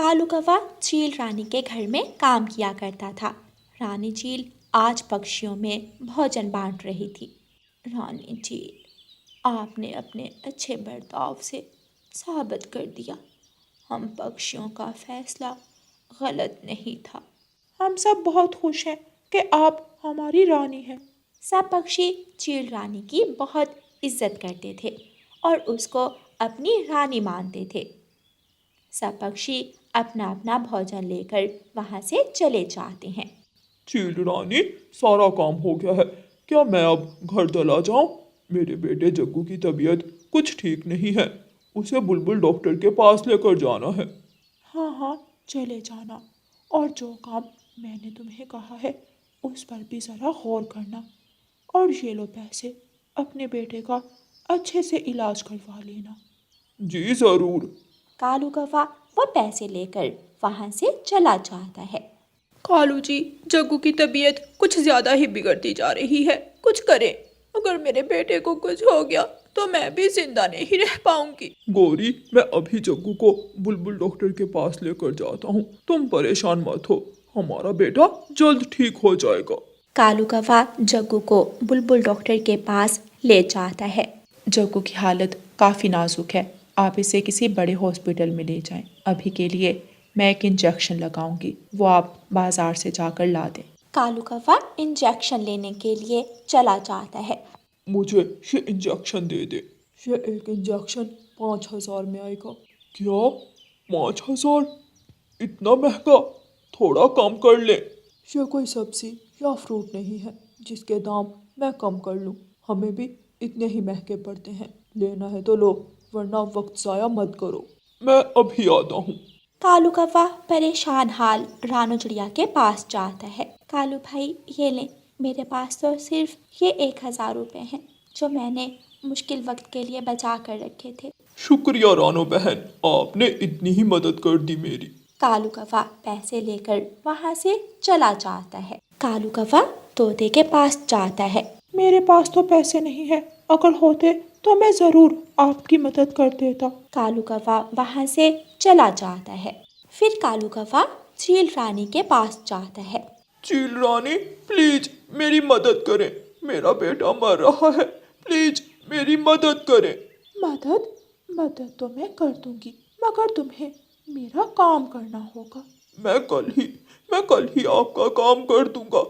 कालू कौवा चील रानी के घर में काम किया करता था। रानी चील आज पक्षियों में भोजन बांट रही थी। रानी चील, आपने अपने अच्छे बर्ताव से साबित कर दिया हम पक्षियों का फैसला गलत नहीं था। हम सब बहुत खुश हैं कि आप हमारी रानी हैं। सब पक्षी चील रानी की बहुत इज्जत करते थे और उसको अपनी रानी मानते थे। सब पक्षी अपना अपना भोजन लेकर वहाँ से चले जाते हैं। चील रानी, सारा काम हो गया है, क्या मैं अब घर चला जाऊं? मेरे बेटे जग्गू की तबीयत कुछ ठीक नहीं है, उसे बुलबुल डॉक्टर के पास लेकर जाना है। हाँ हाँ, चले जाना, और जो काम मैंने तुम्हें कहा है उस पर भी ज़रा गौर करना। और ये लो पैसे, अपने बेटे का अच्छे से इलाज करवा लेना। जी ज़रूर। कालू कौवा वो पैसे लेकर वहाँ से चला जाता है। कालू जी, जग्गू की तबीयत कुछ ज़्यादा ही बिगड़ती जा रही है, कुछ करें। अगर मेरे बेटे को कुछ हो गया तो मैं भी जिंदा नहीं रह पाऊंगी। गौरी, मैं अभी जग्गू को बुलबुल डॉक्टर के पास लेकर जाता हूँ, तुम परेशान मत हो, हमारा बेटा जल्द ठीक हो जाएगा। कालू कौवा जग्गू को बुलबुल डॉक्टर के पास ले जाता है। जग्गू की हालत काफ़ी नाजुक है, आप इसे किसी बड़े हॉस्पिटल में ले जाएं। अभी के लिए मैं एक इंजेक्शन लगाऊंगी, वो आप बाजार से जाकर ला दें। कालू कौवा इंजेक्शन लेने के लिए चला जाता है। मुझे ये इंजेक्शन दे दे। ये एक इंजेक्शन 5,000 में आएगा। क्या? 5,000? इतना महंगा? थोड़ा कम कर ले। ये कोई सब्जी या फ्रूट नहीं है जिसके दाम मैं कम कर लूँ। हमें भी इतने ही महंगे पड़ते हैं। लेना है तो लो, वरना वक्त ज़ाया मत करो। मैं अभी आता हूँ। कालू कौवा परेशान हाल रानू चिड़िया के पास जाता है। कालू भाई, ये ले, मेरे पास तो सिर्फ ये 1,000 रुपये हैं जो मैंने मुश्किल वक्त के लिए बचा कर रखे थे। शुक्रिया रानो बहन, आपने इतनी ही मदद कर दी मेरी। कालू कौवा पैसे लेकर वहाँ से चला जाता है। कालू कौवा तोते के पास जाता है। मेरे पास तो पैसे नहीं है, अगर होते तो मैं ज़रूर आपकी मदद कर देता। कालू कौवा वहाँ से चला जाता है। फिर कालू कौवा चील रानी के पास जाता है। चील रानी, प्लीज मेरी मदद करें, मेरा बेटा मर रहा है, प्लीज मेरी मदद करें। मदद तो मैं कर दूंगी, मगर तुम्हें मेरा काम करना होगा। मैं कल ही आपका काम कर दूंगा।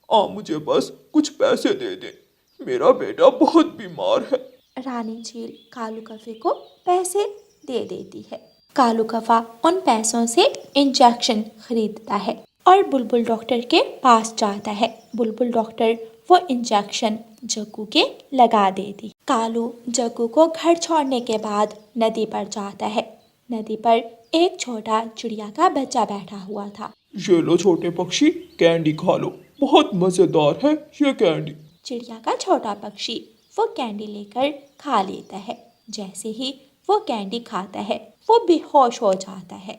आप मुझे बस कुछ पैसे दे दें, मेरा बेटा बहुत बीमार है। रानी चील कालू कौवे को पैसे दे देती है। कालू कौवा उन पैसों से इंजेक्शन खरीदता है और बुलबुल डॉक्टर के पास जाता है। बुलबुल डॉक्टर वो इंजेक्शन जग्गू के लगा देती। कालू जग्गू को घर छोड़ने के बाद नदी पर जाता है। नदी पर एक छोटा चिड़िया का बच्चा बैठा हुआ था। ये लो छोटे पक्षी, कैंडी खा लो, बहुत मजेदार है ये कैंडी। चिड़िया का छोटा पक्षी वो कैंडी लेकर खा लेता है। जैसे ही वो कैंडी खाता है वो बेहोश हो जाता है।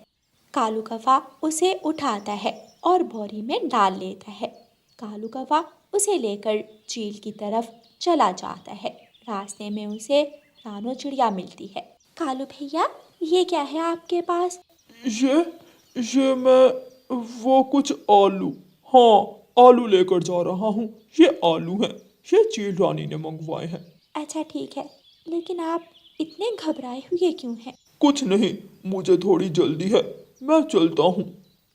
कालू कौवा उसे उठाता है और बोरी में डाल लेता है। कालू कौवा उसे लेकर चील की तरफ चला जाता है। रास्ते में उसे रानो चिड़िया मिलती है। कालू भैया, ये क्या है आपके पास? ये मैं वो कुछ आलू, हाँ आलू लेकर जा रहा हूँ। ये आलू हैं, ये चील रानी ने मंगवाए हैं। अच्छा ठीक है, लेकिन आप इतने घबराए हुए क्यों हैं? कुछ नहीं, मुझे थोड़ी जल्दी है, मैं चलता हूँ।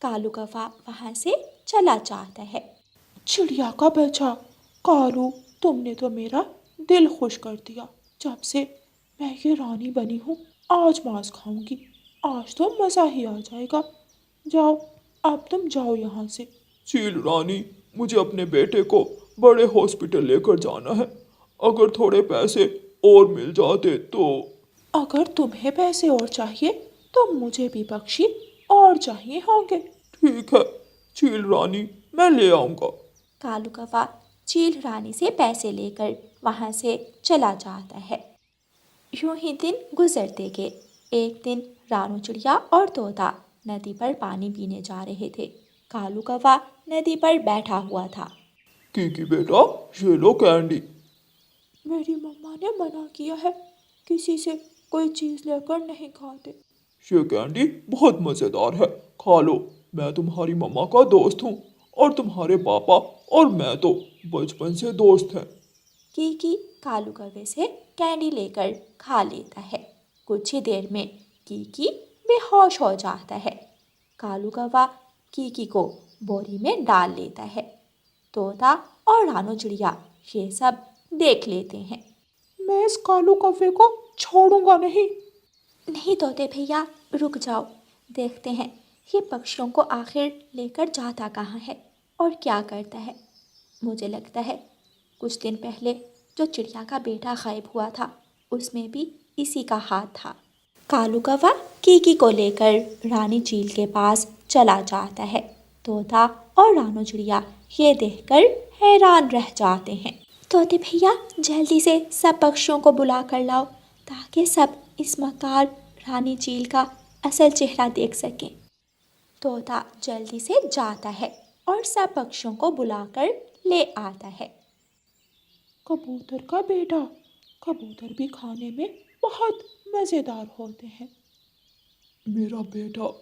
कालू कौवा वहाँ से चला जाता है। चिड़िया का बच्चा, कालू, तुमने तो मेरा दिल खुश कर दिया। जब से मैं ये रानी बनी हूँ, आज मांस खाऊंगी। आज तो मज़ा ही आ जाएगा। जाओ, अब तुम जाओ यहाँ से। चील रानी, मुझे अपने बेटे को बड़े हॉस्पिटल लेकर जाना है, अगर थोड़े पैसे और मिल जाते तो। अगर तुम्हें पैसे और चाहिए तो मुझे भी पक्षी और चाहिए होंगे। ठीक है चील रानी, मैं ले आऊँगा। कालू कौवा चील रानी से पैसे लेकर वहाँ से चला जाता है। यूं ही दिन गुजरते गए। एक दिन रानू चिड़िया और तोता नदी पर पानी पीने जा रहे थे। कालू कौवा नदी पर बैठा हुआ था। कीकी बेटा, ये लो कैंडी। मेरी मम्मा ने मना किया है, किसी से कोई चीज़ लेकर नहीं खाते। ये कैंडी बहुत मज़ेदार है, खा लो। मैं तुम्हारी मम्मा का दोस्त हूँ और तुम्हारे पापा और मैं तो बचपन से दोस्त हैं। कीकी कालू कौवे से कैंडी लेकर खा लेता है। कुछ ही देर में कीकी बेहोश हो जाता है। कालू कौवा कीकी को बोरी में डाल लेता है। तोता और रानू चिड़िया ये सब देख लेते हैं। मैं इस कालू कौवे को छोड़ूंगा नहीं। नहीं तोते भैया, रुक जाओ, देखते हैं ये पक्षियों को आखिर लेकर जाता कहाँ है और क्या करता है। मुझे लगता है कुछ दिन पहले जो चिड़िया का बेटा गायब हुआ था उसमें भी इसी का हाथ था। कालू कौवा कीकी को लेकर रानी चील के पास चला जाता है। तोता और रानू चिड़िया ये देखकर हैरान रह जाते हैं। तोते भैया, जल्दी से सब पक्षियों को बुला कर लाओ ताकि सब इस मकार रानी चील का असल चेहरा देख सकें। तोता जल्दी से जाता है और सब पक्षियों को बुलाकर ले आता है। कबूतर का बेटा, कबूतर भी खाने में बहुत मज़ेदार होते हैं। मेरा बेटा।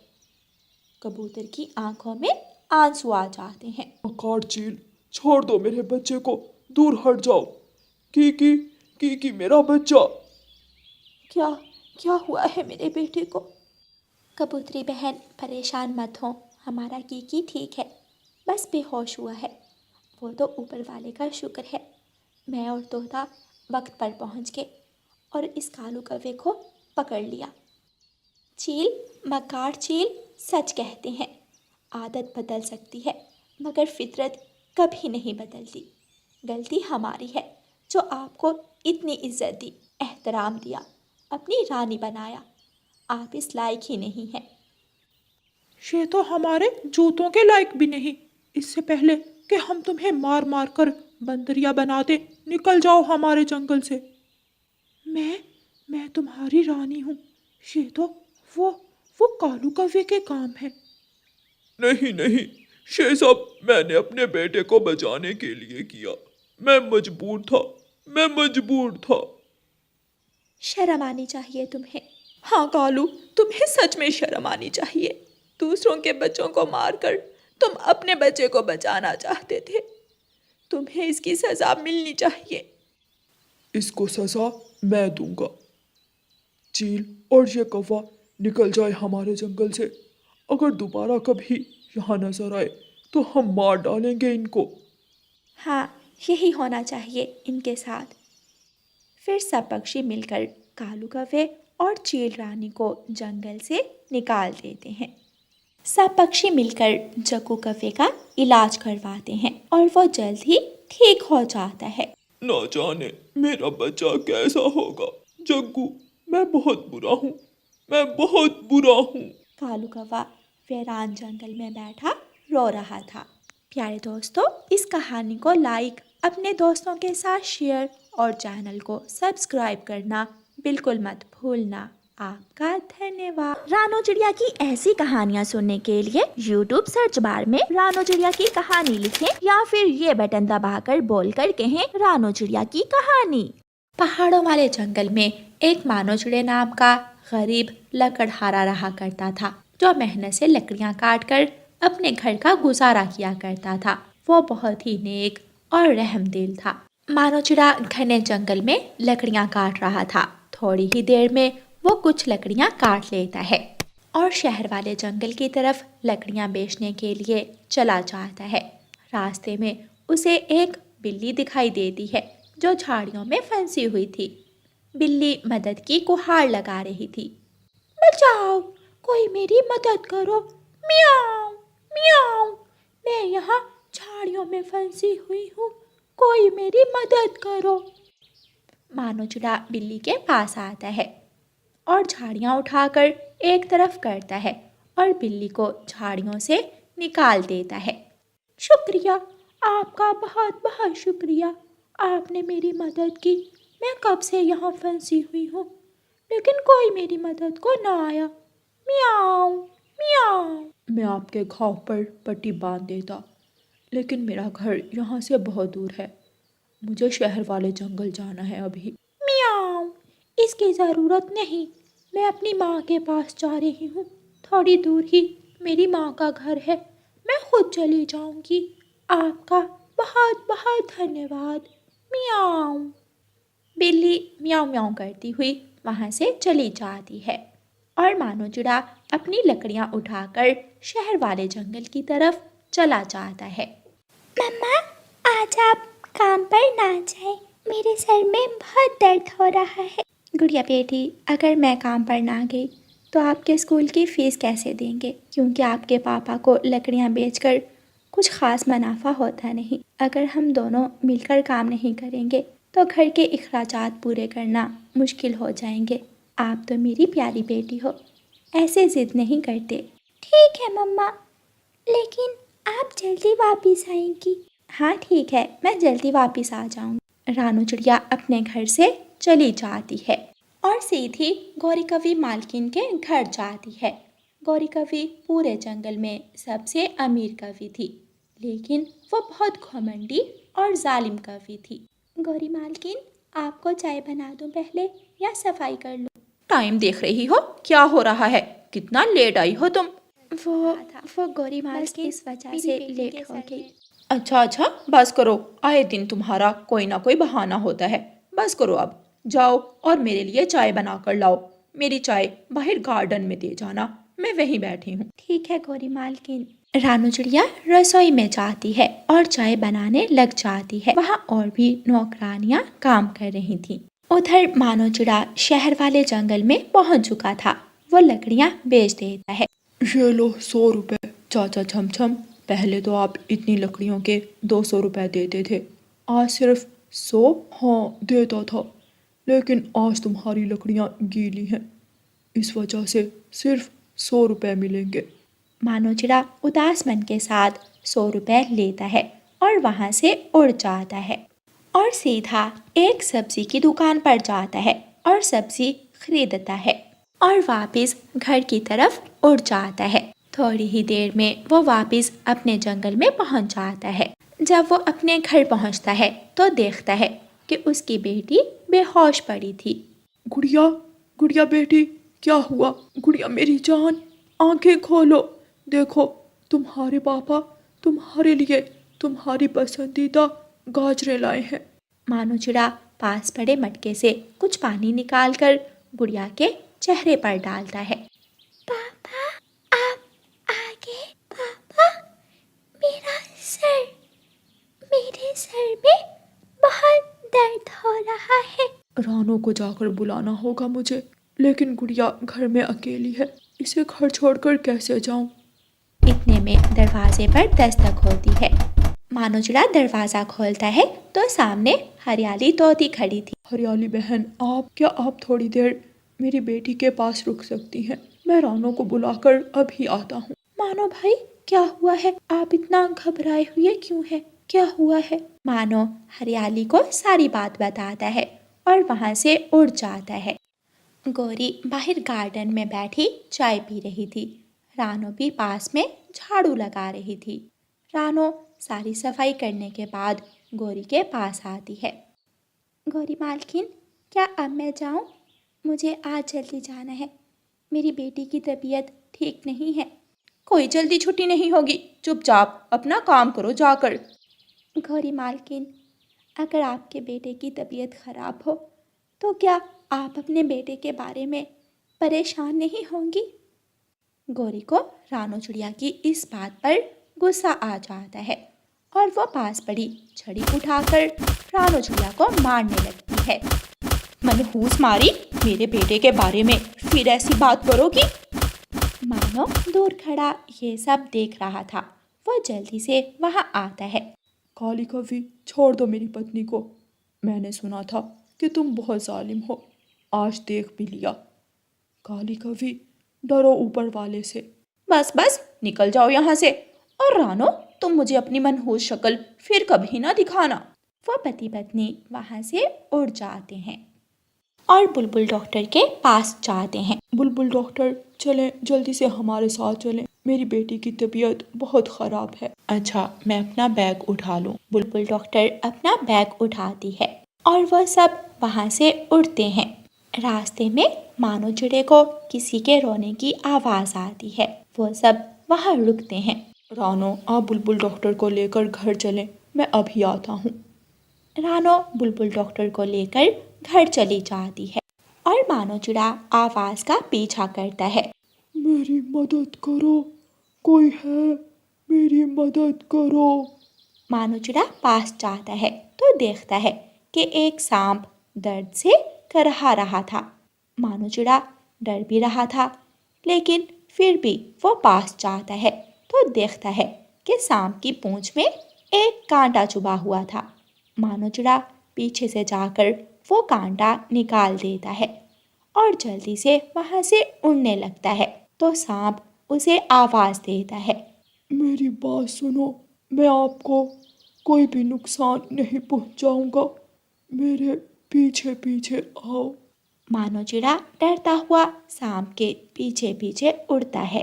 कबूतर की आंखों में आंसू आ जाते हैं। मकार चील, छोड़ दो मेरे बच्चे को, दूर हट जाओ। कीकी, कीकी मेरा बच्चा। क्या क्या हुआ है मेरे बेटे को? कबूतरी बहन, परेशान मत हो, हमारा कीकी ठीक है, बस बेहोश हुआ है। वो तो ऊपर वाले का शुक्र है मैं और तोता वक्त पर पहुंच गए और इस कालू कौवे को पकड़ लिया। चील, मकार चील सच कहते हैं, आदत बदल सकती है मगर फितरत कभी नहीं बदलती। गलती हमारी है जो आपको इतनी इज्जत दी, एहतराम दिया, अपनी रानी बनाया। आप इस लायक ही नहीं हैं। ये तो हमारे जूतों के लायक भी नहीं। इससे पहले कि हम तुम्हें मार मार कर बंदरिया बना दें, निकल जाओ हमारे जंगल से। मैं तुम्हारी रानी हूँ। ये तो वो कालू कौवे के काम है। नहीं नहीं, ये सब मैंने अपने बेटे को बचाने के लिए किया। मैं मजबूर था। शर्म आनी चाहिए तुम्हें। हाँ कालू, तुम्हें सच में शर्म आनी चाहिए। दूसरों के बच्चों को मारकर तुम अपने बच्चे को बचाना चाहते थे। तुम्हें इसकी सजा मिलनी चाहिए। इसको सजा मैं दूंगा। चील और ये कौवा निकल जाए हमारे जंगल से। अगर दोबारा कभी यहाँ नजर आए तो हम मार डालेंगे इनको। हाँ, यही होना चाहिए इनके साथ। फिर सब पक्षी मिलकर कालू कौवे और चील रानी को जंगल से निकाल देते हैं। सब पक्षी मिलकर जग्गू कौवे का इलाज करवाते हैं और वो जल्द ही ठीक हो जाता है। ना जाने मेरा बच्चा कैसा होगा। जग्गू, मैं बहुत बुरा हूँ। कालू कौवा वीरान जंगल में बैठा रो रहा था। प्यारे दोस्तों, इस कहानी को लाइक, अपने दोस्तों के साथ शेयर और चैनल को सब्सक्राइब करना बिल्कुल मत भूलना। आपका धन्यवाद। रानो चिड़िया की ऐसी कहानियाँ सुनने के लिए YouTube सर्च बार में रानो चिड़िया की कहानी लिखें या फिर ये बटन दबाकर बोलकर कहें रानो चिड़िया की कहानी। पहाड़ों वाले जंगल में एक मानो चिड़िया नाम का गरीब लकड़हारा रहा करता था, जो मेहनत से लकड़ियाँ काट कर अपने घर का गुजारा किया करता था। वो बहुत ही नेक और रहमदिल था। मानो चिड़ा घने जंगल में लकड़ियाँ काट रहा था। थोड़ी ही देर में वो कुछ लकड़ियाँ काट लेता है और शहर वाले जंगल की तरफ लकड़ियाँ बेचने के लिए चला जाता है। रास्ते में उसे एक बिल्ली दिखाई देती है जो झाड़ियों में फंसी हुई थी। बिल्ली मदद की गुहार लगा रही थी। बचाओ, कोई मेरी मदद करो, मियाओ मियाओ, मैं यहाँ झाड़ियों में फंसी हुई हूँ, कोई मेरी मदद करो। मानो चिड़ा बिल्ली के पास आता है और झाड़ियाँ उठाकर एक तरफ करता है और बिल्ली को झाड़ियों से निकाल देता है। शुक्रिया, आपका बहुत बहुत शुक्रिया, आपने मेरी मदद की। मैं कब से यहाँ फंसी हुई हूँ लेकिन कोई मेरी मदद को ना आया। मियाओ मियाओ। मैं आपके घाव पर पट्टी बांध देता, लेकिन मेरा घर यहाँ से बहुत दूर है। मुझे शहर वाले जंगल जाना है अभी। मियाओ, इसकी ज़रूरत नहीं, मैं अपनी माँ के पास जा रही हूँ। थोड़ी दूर ही मेरी माँ का घर है। मैं खुद चली जाऊँगी। आपका बहुत बहुत धन्यवाद। मियाऊं। बिल्ली म्याऊं म्याऊं करती हुई वहाँ से चली जाती है और मानो चिड़ा अपनी लकड़ियाँ उठाकर शहर वाले जंगल की तरफ चला जाता है। मम्मा, आज आप काम पर ना जाएं। मेरे सर में बहुत दर्द हो रहा है। गुड़िया बेटी, अगर मैं काम पर ना गई तो आपके स्कूल की फ़ीस कैसे देंगे? क्योंकि आपके पापा को लकड़ियाँ बेचकर कुछ ख़ास मुनाफा होता नहीं। अगर हम दोनों मिलकर काम नहीं करेंगे तो घर के अखराजात पूरे करना मुश्किल हो जाएंगे। आप तो मेरी प्यारी बेटी हो, ऐसे ज़िद नहीं करते। ठीक है मम्मा, लेकिन आप जल्दी वापस आएंगी? हाँ ठीक है, मैं जल्दी वापस आ जाऊंगी। रानू चिड़िया अपने घर से चली जाती है और सीधी गौरी कवि मालकिन के घर जाती है। गौरी कवि पूरे जंगल में सबसे अमीर कवि थी, लेकिन वो बहुत घमंडी और जालिम कवि थी। गौरी मालकिन, आपको चाय बना दूं पहले या सफाई कर लूं? टाइम देख रही हो? क्या हो रहा है? कितना लेट आई हो तुम? वो गौरी मालकिन इस वजह से लेट हो गई। अच्छा, बस करो। आए दिन तुम्हारा कोई ना कोई बहाना होता है। बस करो अब। जाओ और मेरे लिए चाय बना कर लाओ। मेरी चाय बाहर गार्डन में दे जाना, मैं वहीं बैठी हूँ। ठीक है गौरी मालकिन। रानू चिड़िया रसोई में जाती है और चाय बनाने लग जाती है। वहाँ और भी नौकरानियाँ काम कर रही थीं। उधर मानो चिड़ा शहर वाले जंगल में पहुँच चुका था। वो लकड़ियाँ बेच देता है। ये लो 100 रुपए। चाचा छमछम, पहले तो आप इतनी लकड़ियों के 200 रुपए देते थे, आज सिर्फ 100? हाँ देता था, लेकिन आज तुम्हारी लकड़ियाँ गीली हैं, इस वजह से सिर्फ 100 रुपए मिलेंगे। मानो चिड़ा उदास मन के साथ 100 रुपए लेता है और वहाँ से उड़ जाता है और सीधा एक सब्जी की दुकान पर जाता है और सब्जी खरीदता है और वापस घर की तरफ उड़ जाता है। थोड़ी ही देर में वो वापस अपने जंगल में पहुँच जाता है। जब वो अपने घर पहुँचता है तो देखता है कि उसकी बेटी बेहोश पड़ी थी। गुड़िया, गुड़िया बेटी, क्या हुआ? गुड़िया मेरी जान, आंखें खोलो। देखो, तुम्हारे पापा तुम्हारे लिए तुम्हारी पसंदीदा गाजरें लाए हैं। मानो चिड़ा पास पड़े मटके से कुछ पानी निकालकर गुड़िया के चेहरे पर डालता है। पापा, आप आ गए? पापा, मेरे सर में बहुत दर्द हो रहा है। रानू को जाकर बुलाना होगा मुझे, लेकिन गुड़िया घर में अकेली है, इसे घर छोड़कर कैसे जाऊं? इतने में दरवाजे पर दस्तक होती है। मानो चिड़ा दरवाजा खोलता है तो सामने हरियाली तोती खड़ी थी। हरियाली बहन, आप थोड़ी देर मेरी बेटी के पास रुक सकती हैं? मैं रानू को बुलाकर अभी आता हूँ। मानो भाई, क्या हुआ है? आप इतना घबराए हुए क्यों हैं? क्या हुआ है? मानो हरियाली को सारी बात बताता है और वहाँ से उड़ जाता है। गौरी बाहर गार्डन में बैठी चाय पी रही थी। रानो भी पास में झाड़ू लगा रही थी। रानो सारी सफाई करने के बाद गौरी के पास आती है। गौरी मालकिन, क्या अब मैं जाऊँ? मुझे आज जल्दी जाना है। मेरी बेटी की तबीयत ठीक नहीं है। कोई जल्दी छुट्टी नहीं होगी, चुपचाप अपना काम करो जाकर। गौरी मालकिन, अगर आपके बेटे की तबीयत खराब हो तो क्या आप अपने बेटे के बारे में परेशान नहीं होंगी? गौरी को रानो चिड़िया की इस बात पर गुस्सा आ जाता है और वो पास पड़ी छड़ी उठाकर रानो चिड़िया को मारने लगती है। मनहूस मारी, मेरे बेटे के बारे में फिर ऐसी बात करोगी? मानो दूर खड़ा ये सब देख रहा था। वो जल्दी से वहाँ आता है। काली कवि, छोड़ दो मेरी पत्नी को। मैंने सुना था कि तुम बहुत जालिम हो, आज देख भी लिया। काली कवि, डरो ऊपर वाले से। बस निकल जाओ यहाँ से। और रानो, तुम मुझे अपनी मनहूस शक्ल फिर कभी ना दिखाना। वो पति पत्नी वहाँ से उड़ जाते हैं और बुलबुल डॉक्टर के पास जाते हैं। बुलबुल डॉक्टर, चलें, जल्दी से हमारे साथ चलें, मेरी बेटी की तबीयत बहुत ख़राब है। अच्छा, मैं अपना बैग उठा लूँ। बुलबुल डॉक्टर अपना बैग उठाती है और वह सब वहाँ से उड़ते हैं। रास्ते में मानो चिड़े को किसी के रोने की आवाज आती है। वो सब वहाँ रुकते हैं। रानो, आप बुलबुल डॉक्टर को लेकर घर चलें, मैं अभी आता हूँ। रानो बुलबुल डॉक्टर को लेकर घर चली जाती है और मानो चिड़ा आवाज का पीछा करता है। मेरी मदद करो, कोई है, मेरी मदद करो। मानो चिड़ा पास जाता है तो देखता है कि एक सांप दर्द से करहा रहा था। मानो चिड़ा डर भी रहा था, लेकिन फिर भी वो पास जाता है तो देखता है कि सांप की पूंछ में एक कांटा चुभा हुआ था। मानो चिड़ा पीछे से जाकर वो कांटा निकाल देता है और जल्दी से वहाँ से उड़ने लगता है तो सांप उसे आवाज़ देता है। मेरी बात सुनो, मैं आपको कोई भी नुकसान नहीं पहुंचाऊंगा, मेरे पीछे पीछे आओ। मानो चिड़ा डरता हुआ सांप के पीछे पीछे उड़ता है।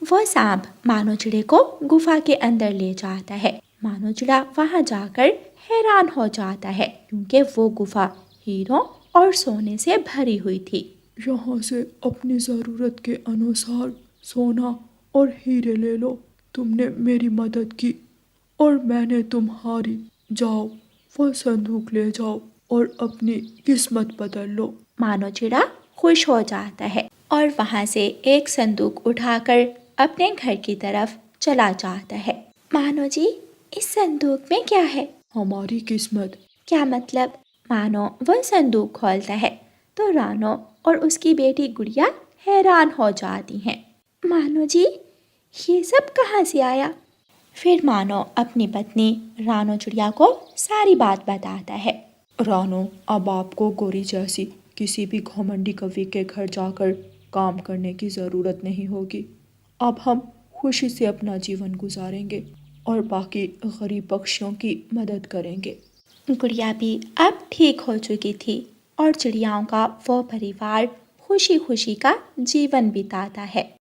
वो सांप मानो चिड़े को गुफा के अंदर ले जाता है। मानो चिड़ा वहाँ जाकर हैरान हो जाता है क्योंकि वो गुफा हीरों और सोने से भरी हुई थी। यहाँ से अपनी ज़रूरत के अनुसार सोना और हीरे ले लो। तुमने मेरी मदद की और मैंने तुम्हारी। जाओ, वो संदूक ले जाओ और अपनी किस्मत बदल लो। मानो चिड़ा खुश हो जाता है और वहाँ से एक संदूक उठाकर अपने घर की तरफ चला जाता है। मानो जी, इस संदूक में क्या है? हमारी किस्मत। क्या मतलब? मानो वह संदूक खोलता है तो रानो और उसकी बेटी गुड़िया हैरान हो जाती हैं। मानो जी, ये सब कहाँ से आया? फिर मानो अपनी पत्नी रानो चिड़िया को सारी बात बताता है। रानो, अब आपको गोरी जैसी किसी भी घमंडी कवि के घर जाकर काम करने की ज़रूरत नहीं होगी। अब हम खुशी से अपना जीवन गुजारेंगे और बाकी गरीब पक्षियों की मदद करेंगे। गुड़िया भी अब ठीक हो चुकी थी और चिड़ियाओं का वो परिवार खुशी खुशी का जीवन बिताता है।